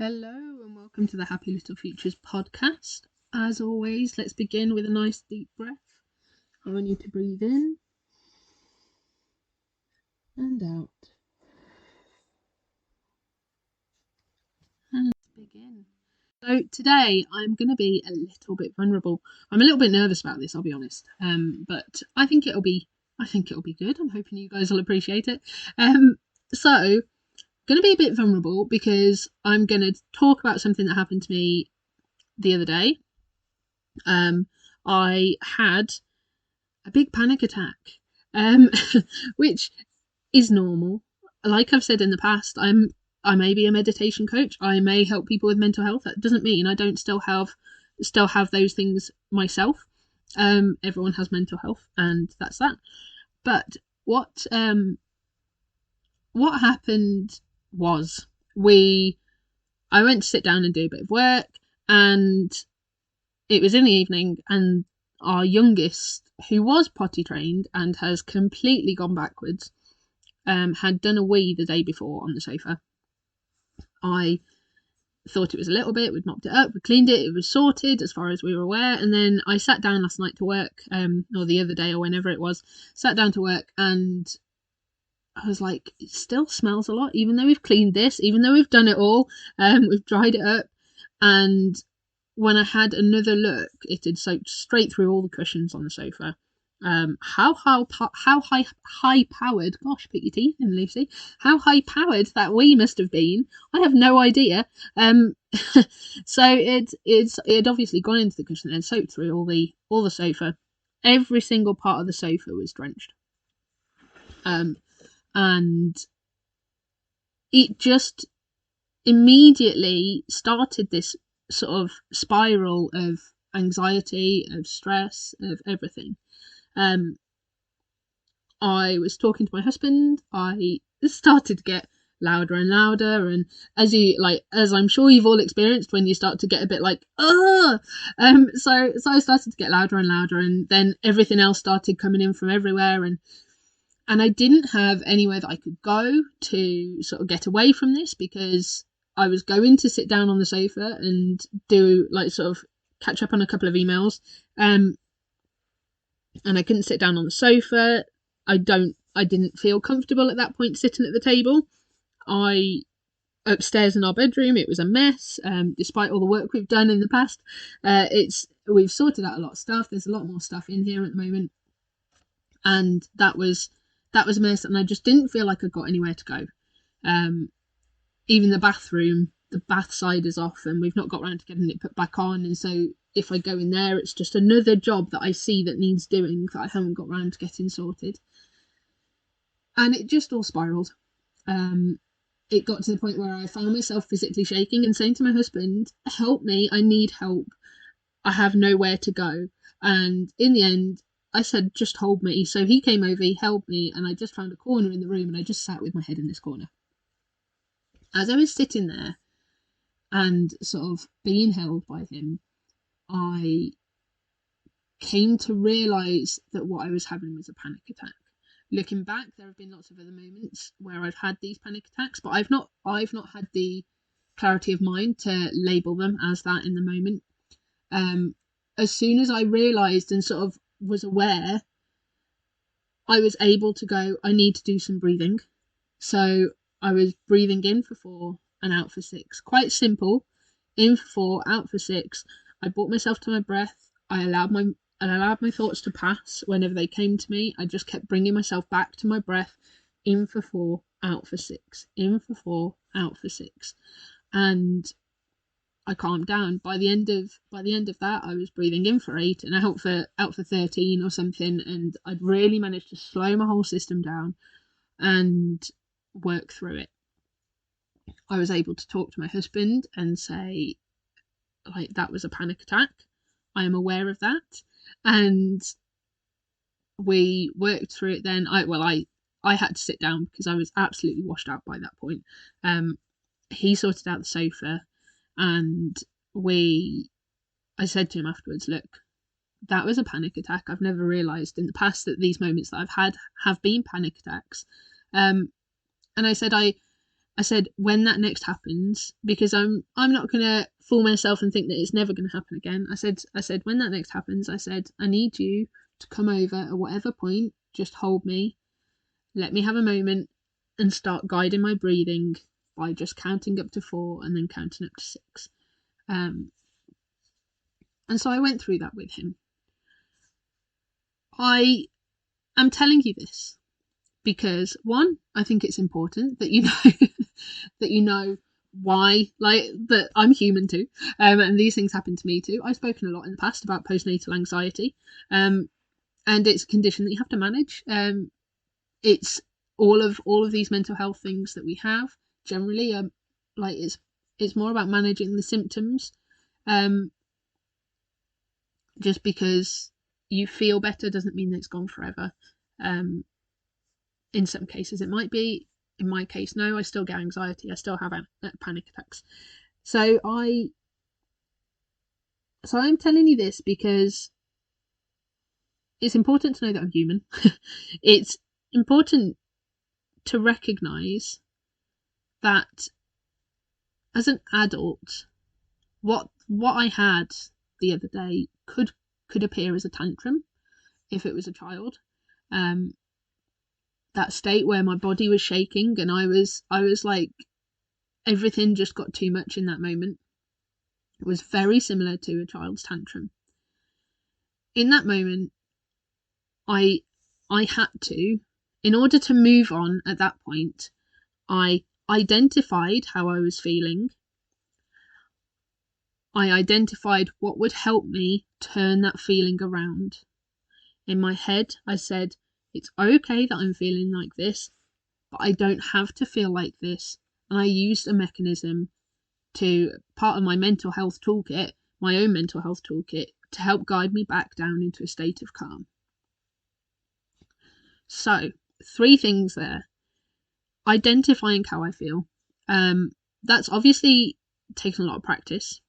Hello and welcome to the Happy Little Futures podcast. As always, let's begin with a nice deep breath. I want you to breathe in and out. And let's begin. So today I'm going to be a little bit vulnerable. I'm a little bit nervous about this, I'll be honest. But I think it'll be good. I'm hoping you guys will appreciate it. So going to be a bit vulnerable because I'm going to talk about something that happened to me the other day. I had a big panic attack, which is normal. Like I've said in the past, I may be a meditation coach. I may help people with mental health. That doesn't mean I don't still have those things myself. Everyone has mental health, and that's that. But what happened was I went to sit down and do a bit of work, and it was in the evening, and our youngest, who was potty trained and has completely gone backwards, had done a wee the day before on the sofa. I thought it was a little bit, we'd mopped it up, we cleaned it, it was sorted as far as we were aware, and then I sat down last night to work, or the other day or whenever it was, sat down to work, and I was like, it still smells a lot, even though we've cleaned this, even though we've done it all, we've dried it up, and when I had another look, it had soaked straight through all the cushions on the sofa. How high powered, gosh, pick your teeth in, Lucy, how high powered that wee must have been, I have no idea. So it had obviously gone into the cushion and soaked through all the sofa. Every single part of the sofa was drenched. And it just immediately started this sort of spiral of anxiety, of stress, of everything. I was talking to my husband. I started to get louder and louder, and as I'm sure you've all experienced when you start to get a bit like, so I started to get louder and louder, and then everything else started coming in from everywhere, and I didn't have anywhere that I could go to sort of get away from this, because I was going to sit down on the sofa and do sort of catch up on a couple of emails, and I couldn't sit down on the sofa. I didn't feel comfortable at that point sitting at the table. Upstairs in our bedroom, it was a mess. Despite all the work we've done in the past, we've sorted out a lot of stuff. There's a lot more stuff in here at the moment, and that was a mess. And I just didn't feel like I got anywhere to go. Even the bathroom, the bath side is off, and we've not got around to getting it put back on. And so if I go in there, it's just another job that I see that needs doing that I haven't got around to getting sorted. And it just all spiraled. It got to the point where I found myself physically shaking and saying to my husband, help me, I need help. I have nowhere to go. And in the end, I said, just hold me. So he came over, he held me, and I just found a corner in the room, and I just sat with my head in this corner. As I was sitting there and sort of being held by him, I came to realise that what I was having was a panic attack. Looking back, there have been lots of other moments where I've had these panic attacks, but I've not had the clarity of mind to label them as that in the moment. As soon as I realised and sort of was aware, I was able to go, I need to do some breathing. So I was breathing in for 4 and out for 6. Quite simple. In for 4, out for 6. I brought myself to my breath. I allowed my thoughts to pass whenever they came to me. I just kept bringing myself back to my breath. In for 4, out for 6. In for 4, out for 6. And I calmed down. By the end of that, I was breathing in for 8 and out for 13 or something. And I'd really managed to slow my whole system down and work through it. I was able to talk to my husband and say, that was a panic attack. I am aware of that. And we worked through it then. I had to sit down because I was absolutely washed out by that point. He sorted out the sofa, and I said to him afterwards, look, that was a panic attack. I've never realised in the past that these moments that I've had have been panic attacks. And I said, I I said, when that next happens, because I'm not gonna fool myself and think that it's never gonna happen again. I said, when that next happens, I said, I need you to come over at whatever point, just hold me, let me have a moment, and start guiding my breathing by just counting up to 4 and then counting up to 6. And so I went through that with him. I am telling you this because, one, I think it's important that you know that you know why, like, that I'm human too, and these things happen to me too. I've spoken a lot in the past about postnatal anxiety, and it's a condition that you have to manage. It's all of these mental health things that we have generally, like it's more about managing the symptoms. Just because you feel better doesn't mean that it's gone forever. In some cases it might be. In my case, no, I still get anxiety. I still have panic attacks. So I'm telling you this because it's important to know that I'm human. It's important to recognise that as an adult, what I had the other day could appear as a tantrum if it was a child. That state where my body was shaking and I was like, everything just got too much in that moment. It was very similar to a child's tantrum. In that moment, I had to, in order to move on at that point, I identified how I was feeling. I identified what would help me turn that feeling around. In my head, I said, it's okay that I'm feeling like this, but I don't have to feel like this. And I used a mechanism to, part of my mental health toolkit, my own mental health toolkit, to help guide me back down into a state of calm. So, 3 things there. Identifying how I feel. That's obviously taken a lot of practice.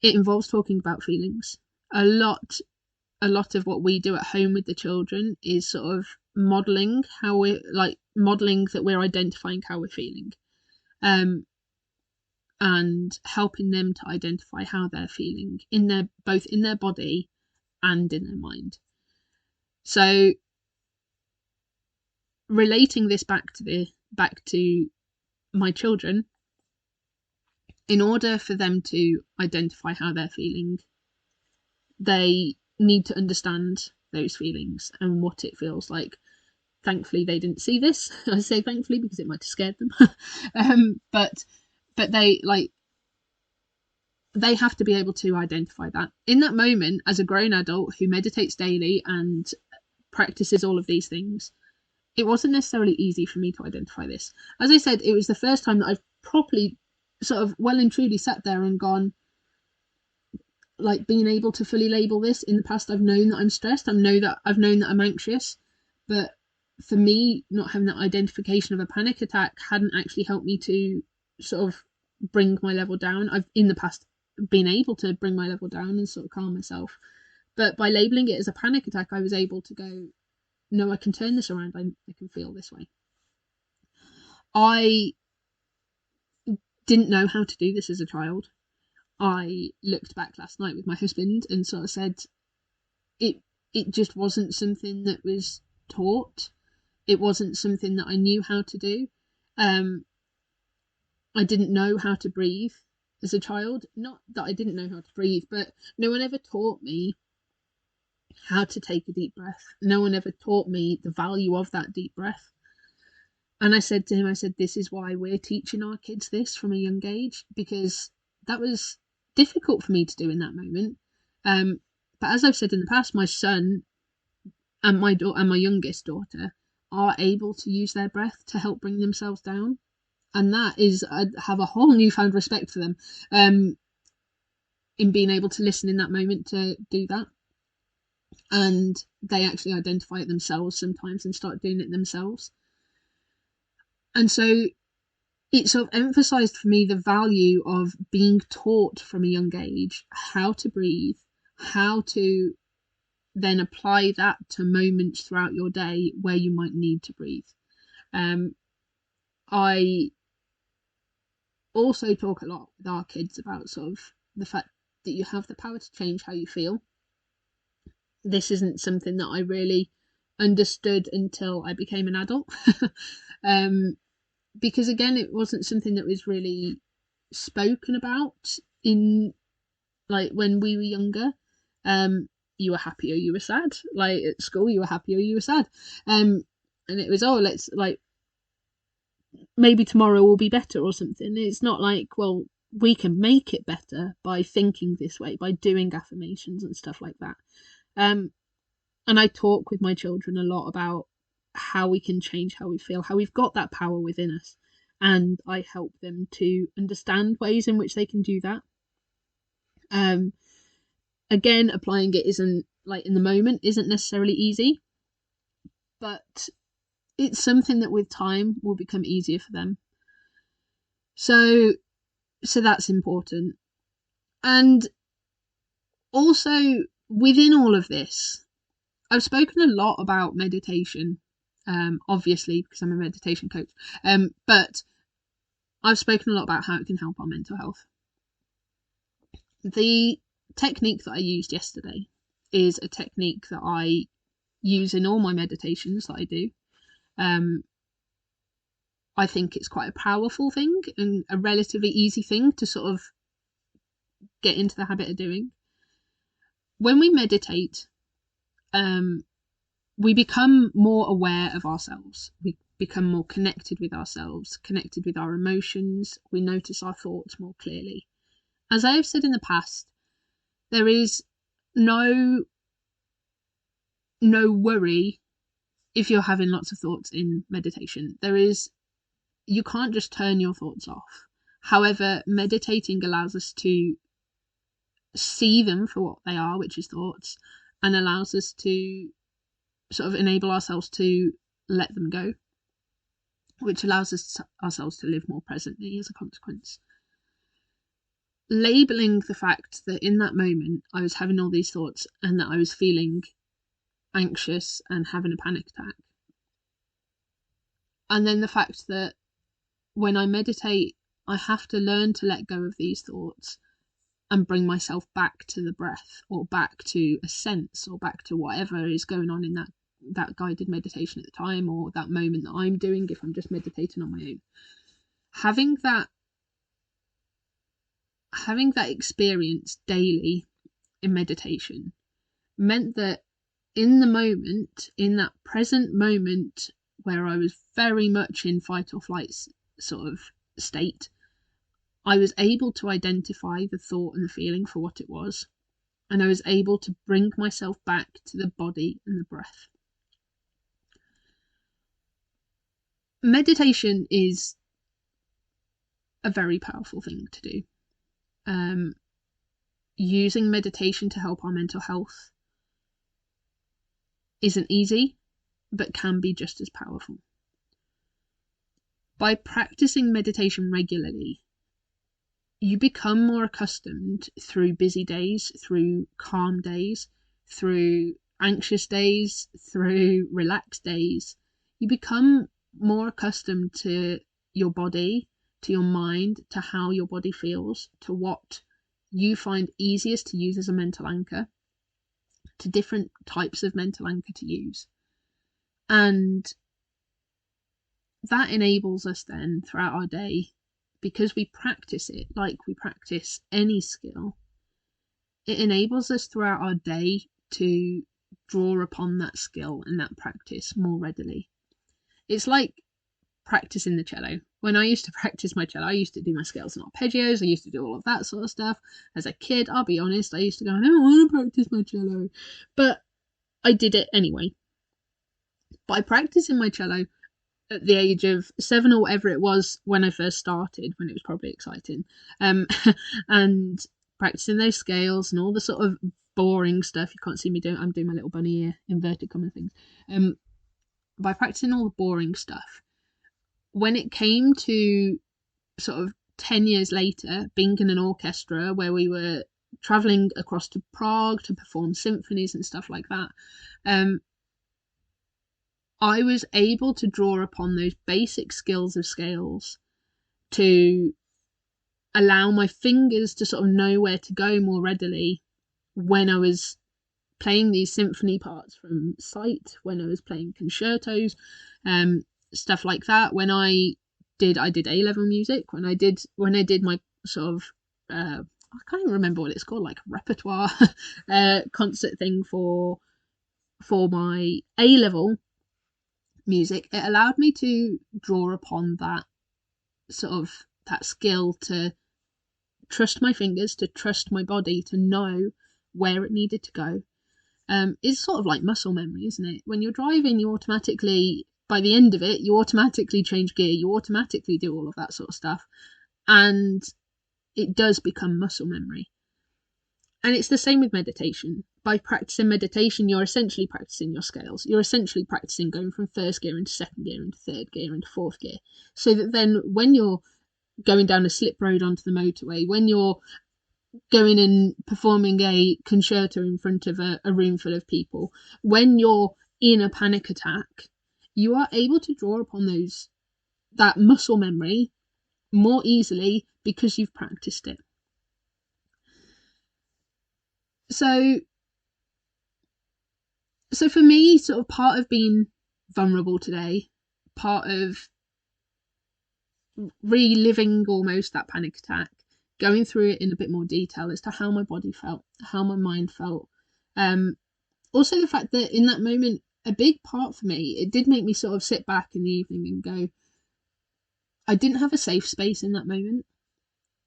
It involves talking about feelings. A lot of what we do at home with the children is sort of modelling that we're identifying how we're feeling. And helping them to identify how they're feeling both in their body and in their mind. So relating this back to my children, in order for them to identify how they're feeling, they need to understand those feelings and what it feels like. Thankfully, they didn't see this. I say thankfully because it might have scared them. But they have to be able to identify that. In that moment, as a grown adult who meditates daily and practices all of these things, it wasn't necessarily easy for me to identify this. As I said, it was the first time that I've properly sort of well and truly sat there and gone, like, being able to fully label this. In the past, I've known that I'm stressed. I've known that I'm anxious, but for me, not having that identification of a panic attack hadn't actually helped me to sort of bring my level down. I've in the past been able to bring my level down and sort of calm myself, but by labeling it as a panic attack, I was able to go, no, I can turn this around. I can feel this way. I didn't know how to do this as a child. I looked back last night with my husband and sort of said, it just wasn't something that was taught. It wasn't something that I knew how to do. I didn't know how to breathe as a child. Not that I didn't know how to breathe, but no one ever taught me how to take a deep breath. No one ever taught me the value of that deep breath. And I said to him, this is why we're teaching our kids this from a young age, because that was difficult for me to do in that moment. But as I've said in the past, my son and my youngest daughter are able to use their breath to help bring themselves down. And that is, I have a whole newfound respect for them, in being able to listen in that moment to do that. And they actually identify it themselves sometimes and start doing it themselves. And so it sort of emphasised for me the value of being taught from a young age how to breathe, how to then apply that to moments throughout your day where you might need to breathe. I also talk a lot with our kids about sort of the fact that you have the power to change how you feel. This isn't something that I really understood until I became an adult. Because again, it wasn't something that was really spoken about in, like, when we were younger. You were happy or you were sad. Like at school, you were happy or you were sad. And it was, oh, let's, like, maybe tomorrow will be better or something. It's not like, well, we can make it better by thinking this way, by doing affirmations and stuff like that. And I talk with my children a lot about how we can change how we feel, how we've got that power within us. And I help them to understand ways in which they can do that. Again, applying it isn't, like, in the moment, isn't necessarily easy, but it's something that with time will become easier for them. So that's important. And also, within all of this, I've spoken a lot about meditation, obviously, because I'm a meditation coach, but I've spoken a lot about how it can help our mental health. The technique that I used yesterday is a technique that I use in all my meditations that I do. I think it's quite a powerful thing and a relatively easy thing to sort of get into the habit of doing. When we meditate, we become more aware of ourselves. We become more connected with ourselves, connected with our emotions. We notice our thoughts more clearly. As I have said in the past, there is no worry if you're having lots of thoughts in meditation. You can't just turn your thoughts off. However, meditating allows us to see them for what they are, which is thoughts, and allows us to sort of enable ourselves to let them go, which allows ourselves to live more presently as a consequence. Labeling the fact that in that moment I was having all these thoughts and that I was feeling anxious and having a panic attack. And then the fact that when I meditate, I have to learn to let go of these thoughts and bring myself back to the breath, or back to a sense, or back to whatever is going on in that guided meditation at the time, or that moment that I'm doing if I'm just meditating on my own. Having that experience daily in meditation meant that in the moment, in that present moment where I was very much in fight or flight sort of state, I was able to identify the thought and the feeling for what it was, and I was able to bring myself back to the body and the breath. Meditation is a very powerful thing to do. Using meditation to help our mental health isn't easy, but can be just as powerful. By practicing meditation regularly, you become more accustomed through busy days, through calm days, through anxious days, through relaxed days. You become more accustomed to your body, to your mind, to how your body feels, to what you find easiest to use as a mental anchor, to different types of mental anchor to use. And that enables us then throughout our day, because we practice it like we practice any skill, it enables us throughout our day to draw upon that skill and that practice more readily. It's like practicing the cello. When I used to practice my cello, I used to do my scales and arpeggios, I used to do all of that sort of stuff. As a kid, I'll be honest, I used to go, I don't want to practice my cello, but I did it anyway. By practicing my cello at the age of 7 or whatever it was when I first started, when it was probably exciting, and practicing those scales and all the sort of boring stuff you can't see me doing. I'm doing my little bunny ear inverted comma things. By practicing all the boring stuff, when it came to sort of 10 years later, being in an orchestra where we were travelling across to Prague to perform symphonies and stuff like that, I was able to draw upon those basic skills of scales to allow my fingers to sort of know where to go more readily when I was playing these symphony parts from sight, when I was playing concertos, stuff like that. When I did A-level music, when I did my sort of I can't even remember what it's called, like repertoire concert thing for my A-level music, it allowed me to draw upon that sort of that skill to trust my fingers, to trust my body, to know where it needed to go. It's sort of like muscle memory, isn't it? When you're driving, you automatically, by the end of it, you automatically change gear, you automatically do all of that sort of stuff. And it does become muscle memory. And it's the same with meditation. By practicing meditation, you're essentially practicing your scales. You're essentially practicing going from first gear into second gear, into third gear, into fourth gear. So that then when you're going down a slip road onto the motorway, when you're going and performing a concerto in front of a room full of people, when you're in a panic attack, you are able to draw upon that muscle memory more easily because you've practiced it. So for me, sort of part of being vulnerable today, part of reliving almost that panic attack, going through it in a bit more detail as to how my body felt, how my mind felt. Also the fact that in that moment, a big part for me, it did make me sort of sit back in the evening and go, I didn't have a safe space in that moment.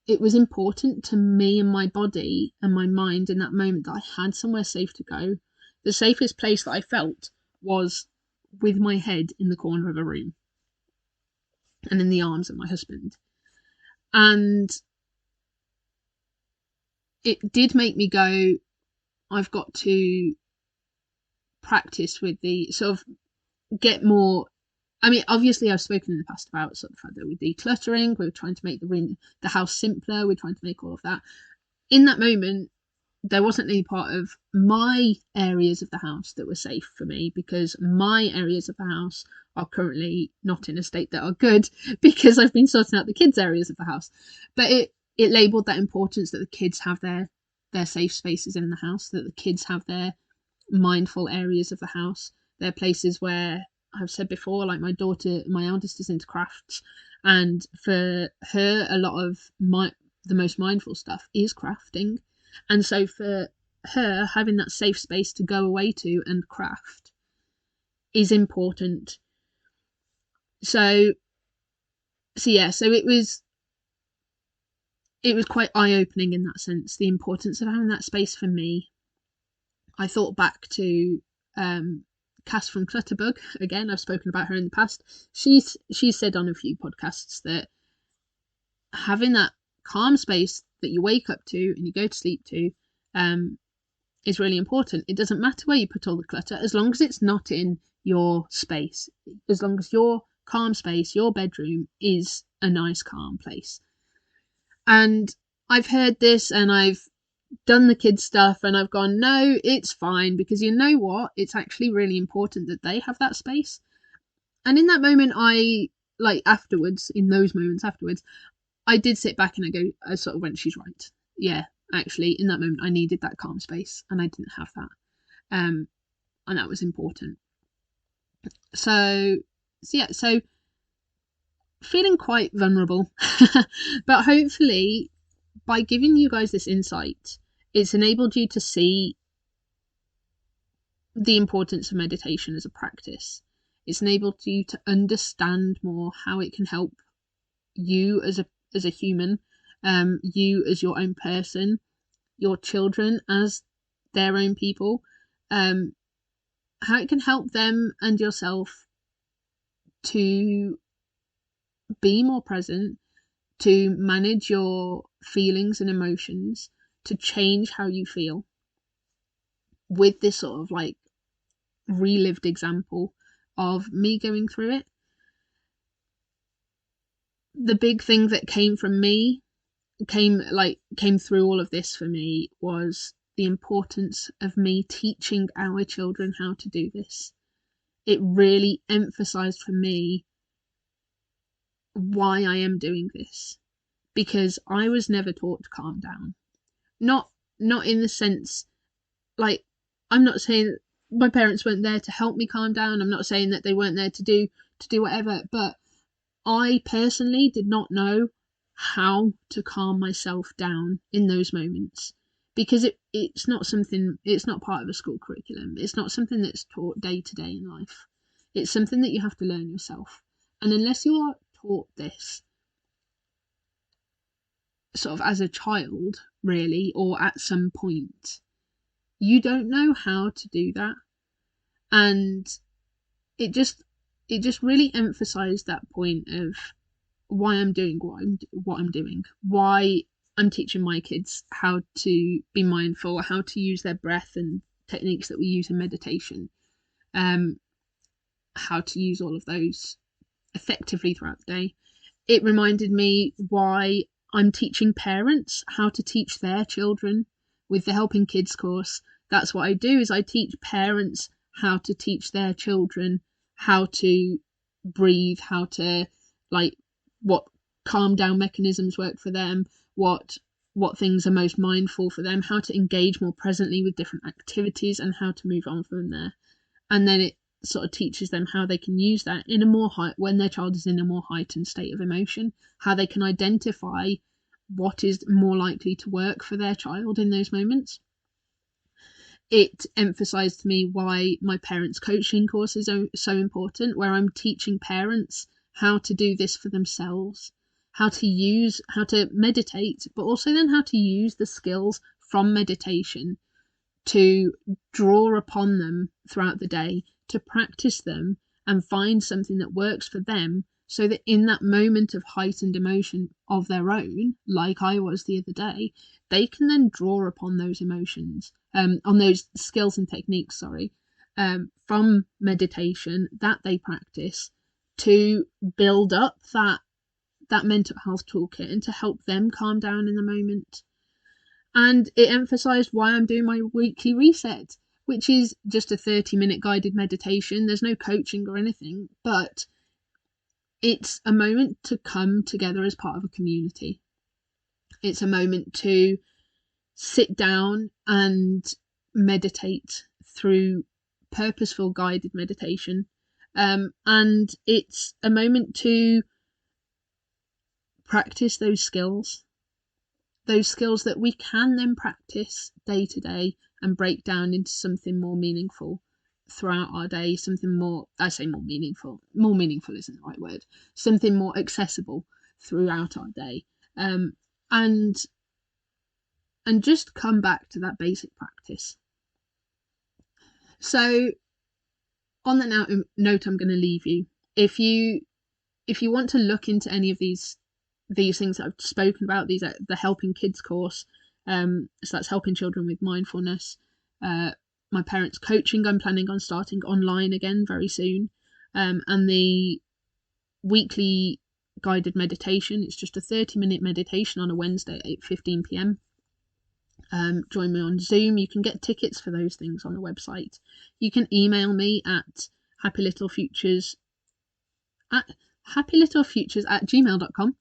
It was important to me and my body and my mind in that moment that I had somewhere safe to go. The safest place that I felt was with my head in the corner of a room and in the arms of my husband. And it did make me go, I've got to practice with the sort of get more. I mean, obviously I've spoken in the past about sort of the fact that we're decluttering, we're trying to make the house simpler, we're trying to make all of that. In that moment, there wasn't any part of my areas of the house that were safe for me, because my areas of the house are currently not in a state that are good because I've been sorting out the kids' areas of the house. But it labelled that importance that the kids have their safe spaces in the house, that the kids have their mindful areas of the house. They're places where, I've said before, like my eldest is into crafts, and for her a lot of the most mindful stuff is crafting. And so for her, having that safe space to go away to and craft is important. So it was quite eye-opening in that sense, the importance of having that space for me. I thought back to Cass from Clutterbug. Again, I've spoken about her in the past. She's said on a few podcasts that having that calm space that you wake up to and you go to sleep to is really important. It doesn't matter where you put all the clutter, as long as it's not in your space, as long as your calm space, your bedroom, is a nice calm place. And I've heard this and I've done the kids stuff and I've gone, no, it's fine, because you know what, it's actually really important that they have that space. And in that moment, in those moments afterwards, I did sit back and I sort of went, she's right. Yeah, actually, in that moment, I needed that calm space and I didn't have that. And that was important. So feeling quite vulnerable, but hopefully by giving you guys this insight, it's enabled you to see the importance of meditation as a practice. It's enabled you to understand more how it can help you as a human, you as your own person, your children as their own people, how it can help them and yourself to be more present, to manage your feelings and emotions, to change how you feel, with this sort of like relived example of me going through it. The big thing that came through all of this for me was the importance of me teaching our children how to do this. it really emphasized for me why I am doing this, because I was never taught to calm down. Not in the sense, like, I'm not saying my parents weren't there to help me calm down. I'm not saying that they weren't there to do whatever, but I personally did not know how to calm myself down in those moments, because it's not part of a school curriculum. It's not something that's taught day to day in life. It's something that you have to learn yourself. And unless you are taught this sort of as a child, really, or at some point, you don't know how to do that. And it just really emphasized that point of why I'm doing what I'm doing, why I'm teaching my kids how to be mindful, how to use their breath and techniques that we use in meditation, how to use all of those effectively throughout the day. It reminded me why I'm teaching parents how to teach their children with the Helping Kids course. That's what I do, is I teach parents how to teach their children how to breathe, how to, like, what calm down mechanisms work for them, what things are most mindful for them, how to engage more presently with different activities, and how to move on from there. And then it sort of teaches them how they can use that in a more when their child is in a more heightened state of emotion, how they can identify what is more likely to work for their child in those moments. It emphasized to me why my parents' coaching course is so important, where I'm teaching parents how to do this for themselves, how to meditate, but also then how to use the skills from meditation to draw upon them throughout the day, to practice them and find something that works for them, so that in that moment of heightened emotion of their own, like I was the other day, they can then draw upon those emotions, on those skills and techniques, from meditation that they practice, to build up that mental health toolkit and to help them calm down in the moment. And it emphasized why I'm doing my weekly reset, which is just a 30-minute guided meditation. There's no coaching or anything, but it's a moment to come together as part of a community. It's a moment to sit down and meditate through purposeful guided meditation. And it's a moment to practice those skills that we can then practice day to day and break down into something more meaningful throughout our day, something more, I say more meaningful isn't the right word, something more accessible throughout our day, and just come back to that basic practice. So on that note, I'm going to leave you. If you want to look into any of these things that I've spoken about, these are the Helping Kids course, so that's helping children with mindfulness. My parents' coaching, I'm planning on starting online again very soon, and the weekly guided meditation, it's just a 30-minute meditation on a Wednesday at 8:15 p.m. Join me on Zoom. You can get tickets for those things on the website. You can email me at happylittlefutures@gmail.com,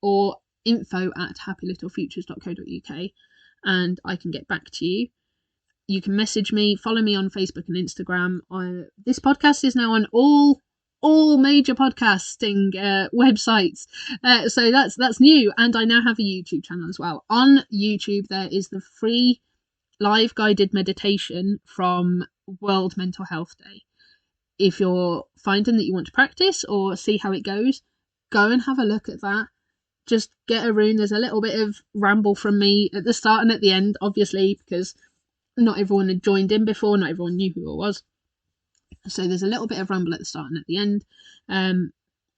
or info@happylittlefutures.co.uk, and I can get back to you. You can message me, follow me on Facebook and Instagram. This podcast is now on all major podcasting websites, so that's new. And I now have a YouTube channel as well. On YouTube, there is the free live guided meditation from World Mental Health Day. If you're finding that you want to practice or see how it goes, go and have a look at that. Just get a room. There's a little bit of ramble from me at the start and at the end, obviously, because not everyone had joined in before, not everyone knew who I was. So there's a little bit of ramble at the start and at the end.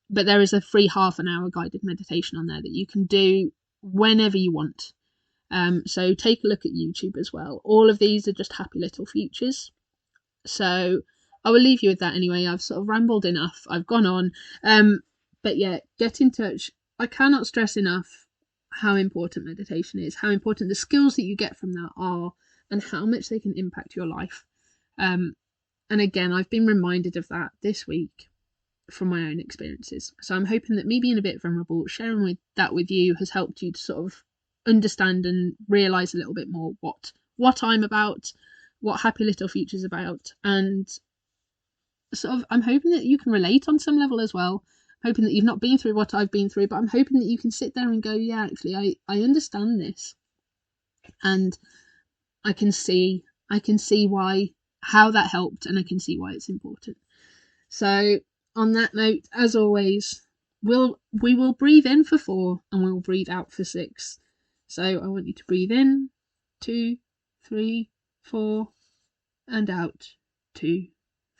But there is a free half an hour guided meditation on there that you can do whenever you want. So take a look at YouTube as well. All of these are just Happy Little Futures. So I will leave you with that anyway. I've sort of rambled enough. I've gone on. But yeah, get in touch. I cannot stress enough how important meditation is, how important the skills that you get from that are, and how much they can impact your life. And again, I've been reminded of that this week from my own experiences. So I'm hoping that me being a bit vulnerable, sharing that with you, has helped you to sort of understand and realise a little bit more what I'm about, what Happy Little Future's about, and sort of I'm hoping that you can relate on some level as well. I'm hoping that you've not been through what I've been through, but I'm hoping that you can sit there and go, yeah, actually, I understand this, and I can see how that helped, and I can see why it's important. So on that note, as always, we will breathe in for 4 and we will breathe out for 6. So I want you to breathe in 2, 3, 4, and out 2,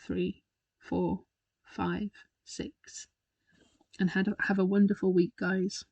3, 4, 5, 6. And have a wonderful week, guys.